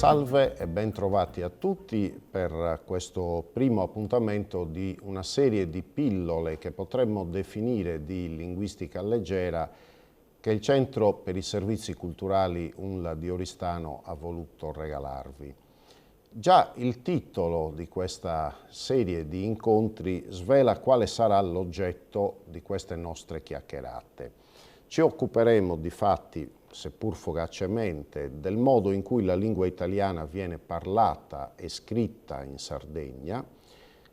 Salve e ben trovati a tutti per questo primo appuntamento di una serie di pillole che potremmo definire di linguistica leggera che il Centro per i Servizi Culturali UNLA di Oristano ha voluto regalarvi. Già il titolo di questa serie di incontri svela quale sarà l'oggetto di queste nostre chiacchierate. Ci occuperemo difatti, seppur fugacemente, del modo in cui la lingua italiana viene parlata e scritta in Sardegna,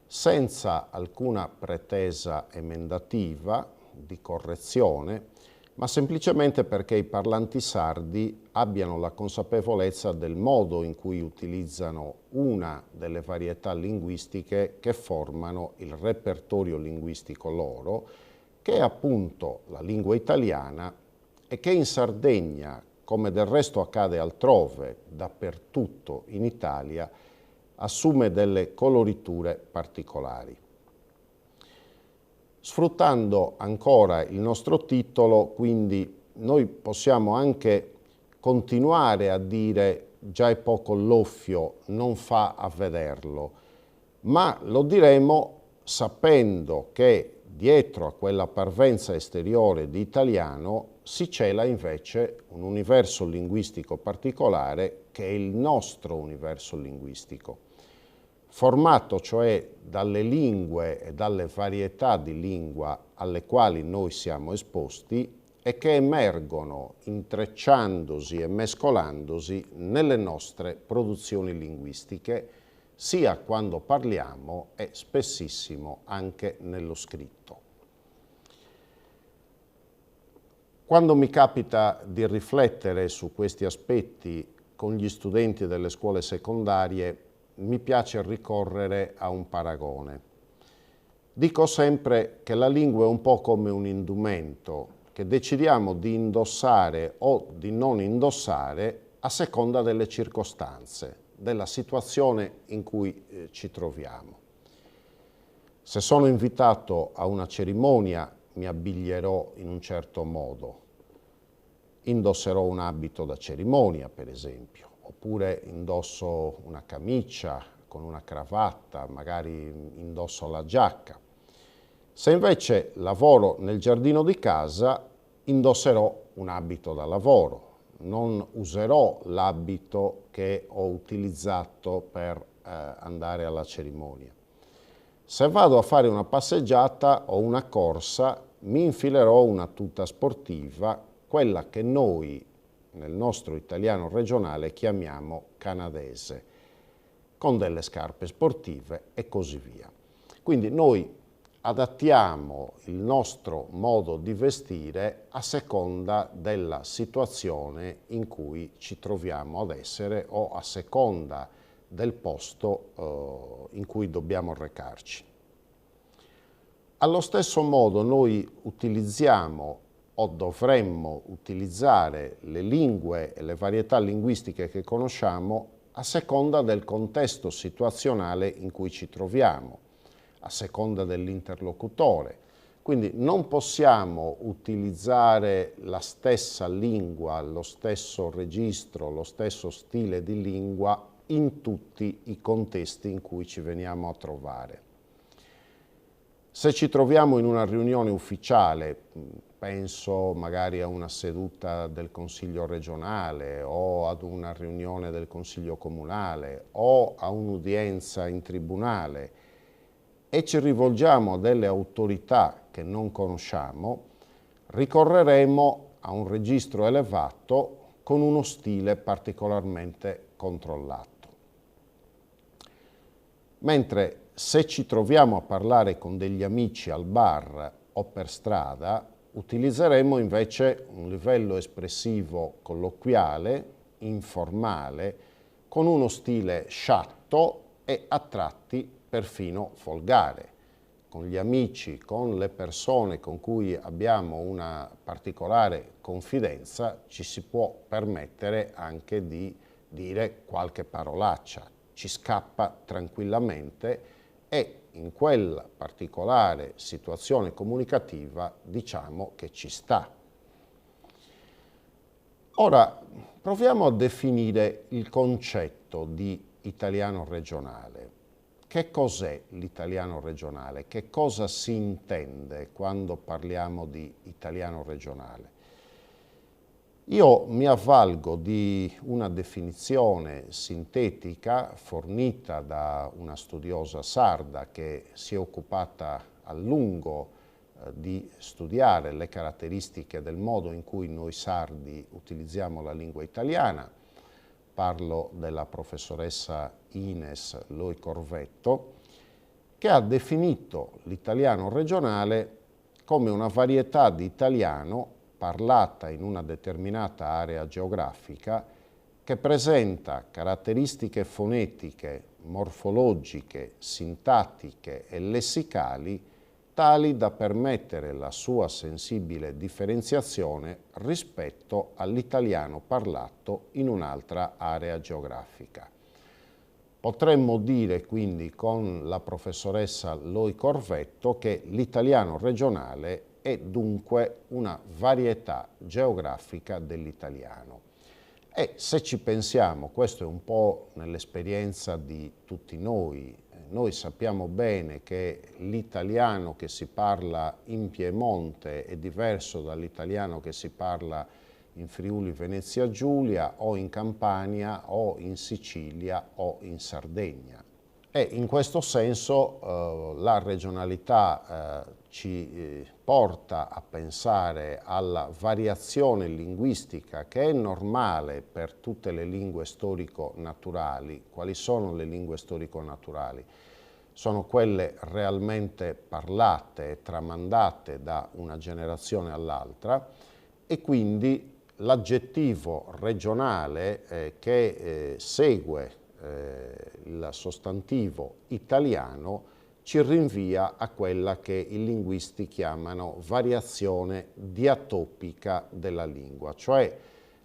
senza alcuna pretesa emendativa, di correzione, ma semplicemente perché i parlanti sardi abbiano la consapevolezza del modo in cui utilizzano una delle varietà linguistiche che formano il repertorio linguistico loro, che è appunto la lingua italiana e che in Sardegna, come del resto accade altrove, dappertutto in Italia, assume delle coloriture particolari. Sfruttando ancora il nostro titolo, quindi, noi possiamo anche continuare a dire già è poco l'offio, non fa a vederlo, ma lo diremo sapendo che dietro a quella parvenza esteriore di italiano si cela invece un universo linguistico particolare che è il nostro universo linguistico, formato cioè dalle lingue e dalle varietà di lingua alle quali noi siamo esposti e che emergono intrecciandosi e mescolandosi nelle nostre produzioni linguistiche, sia quando parliamo e spessissimo anche nello scritto. Quando mi capita di riflettere su questi aspetti con gli studenti delle scuole secondarie, mi piace ricorrere a un paragone. Dico sempre che la lingua è un po' come un indumento che decidiamo di indossare o di non indossare a seconda delle circostanze, della situazione in cui ci troviamo. Se sono invitato a una cerimonia, mi abbiglierò in un certo modo. Indosserò un abito da cerimonia, per esempio, oppure indosso una camicia con una cravatta, magari indosso la giacca. Se invece lavoro nel giardino di casa, indosserò un abito da lavoro. Non userò l'abito che ho utilizzato per andare alla cerimonia. Se vado a fare una passeggiata o una corsa, mi infilerò una tuta sportiva, quella che noi nel nostro italiano regionale chiamiamo canadese, con delle scarpe sportive e così via. Quindi noi adattiamo il nostro modo di vestire a seconda della situazione in cui ci troviamo ad essere o a seconda del posto in cui dobbiamo recarci. Allo stesso modo noi utilizziamo o dovremmo utilizzare le lingue e le varietà linguistiche che conosciamo a seconda del contesto situazionale in cui ci troviamo, a seconda dell'interlocutore. Quindi non possiamo utilizzare la stessa lingua, lo stesso registro, lo stesso stile di lingua in tutti i contesti in cui ci veniamo a trovare. Se ci troviamo in una riunione ufficiale, penso magari a una seduta del Consiglio regionale o ad una riunione del Consiglio comunale o a un'udienza in tribunale e ci rivolgiamo a delle autorità che non conosciamo, ricorreremo a un registro elevato con uno stile particolarmente controllato. Mentre se ci troviamo a parlare con degli amici al bar o per strada, utilizzeremo invece un livello espressivo colloquiale, informale, con uno stile sciatto e a tratti perfino volgare. Con gli amici, con le persone con cui abbiamo una particolare confidenza, ci si può permettere anche di dire qualche parolaccia. Ci scappa tranquillamente e in quella particolare situazione comunicativa diciamo che ci sta. Ora proviamo a definire il concetto concetto di italiano regionale. Che cos'è l'italiano regionale? Che cosa si intende quando parliamo di italiano regionale? Io mi avvalgo di una definizione sintetica fornita da una studiosa sarda che si è occupata a lungo di studiare le caratteristiche del modo in cui noi sardi utilizziamo la lingua italiana. Parlo della professoressa Ines Loi Corvetto, che ha definito l'italiano regionale come una varietà di italiano parlata in una determinata area geografica che presenta caratteristiche fonetiche, morfologiche, sintattiche e lessicali tali da permettere la sua sensibile differenziazione rispetto all'italiano parlato in un'altra area geografica. Potremmo dire quindi con la professoressa Loi Corvetto che l'italiano regionale è dunque una varietà geografica dell'italiano. E se ci pensiamo, questo è un po' nell'esperienza di tutti noi. Noi sappiamo bene che l'italiano che si parla in Piemonte è diverso dall'italiano che si parla in Friuli Venezia Giulia o in Campania o in Sicilia o in Sardegna. E in questo senso la regionalità ci porta a pensare alla variazione linguistica che è normale per tutte le lingue storico-naturali. Quali sono le lingue storico-naturali? Sono quelle realmente parlate e tramandate da una generazione all'altra e quindi l'aggettivo regionale che segue il sostantivo italiano ci rinvia a quella che i linguisti chiamano variazione diatopica della lingua, cioè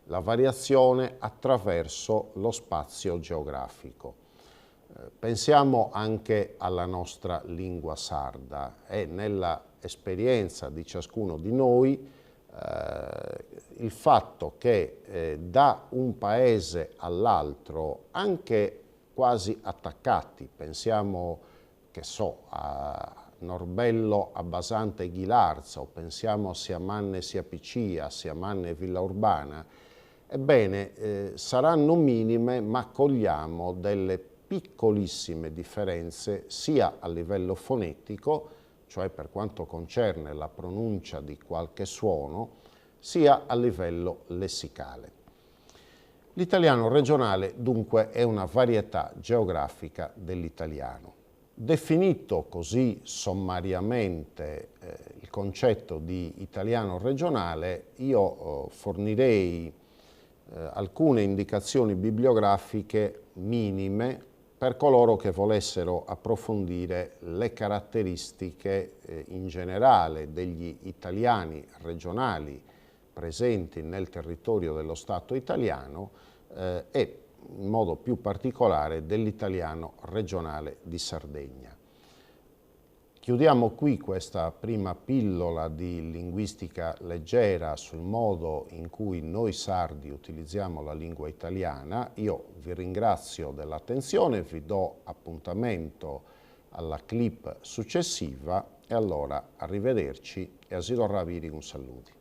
la variazione attraverso lo spazio geografico. Pensiamo anche alla nostra lingua sarda e nella esperienza di ciascuno di noi il fatto che da un paese all'altro, anche quasi attaccati, pensiamo che so, a Norbello, a Basante e Ghilarza, o pensiamo a Siamanne e Siapicia, a Siamanne e Villa Urbana, ebbene saranno minime, ma cogliamo delle piccolissime differenze sia a livello fonetico, cioè per quanto concerne la pronuncia di qualche suono, sia a livello lessicale. L'italiano regionale dunque è una varietà geografica dell'italiano. Definito così sommariamente il concetto di italiano regionale, io fornirei alcune indicazioni bibliografiche minime per coloro che volessero approfondire le caratteristiche in generale degli italiani regionali presenti nel territorio dello Stato italiano e in modo più particolare dell'italiano regionale di Sardegna. Chiudiamo qui questa prima pillola di linguistica leggera sul modo in cui noi sardi utilizziamo la lingua italiana. Io vi ringrazio dell'attenzione, vi do appuntamento alla clip successiva e allora arrivederci e a Sidorraviri un saluto.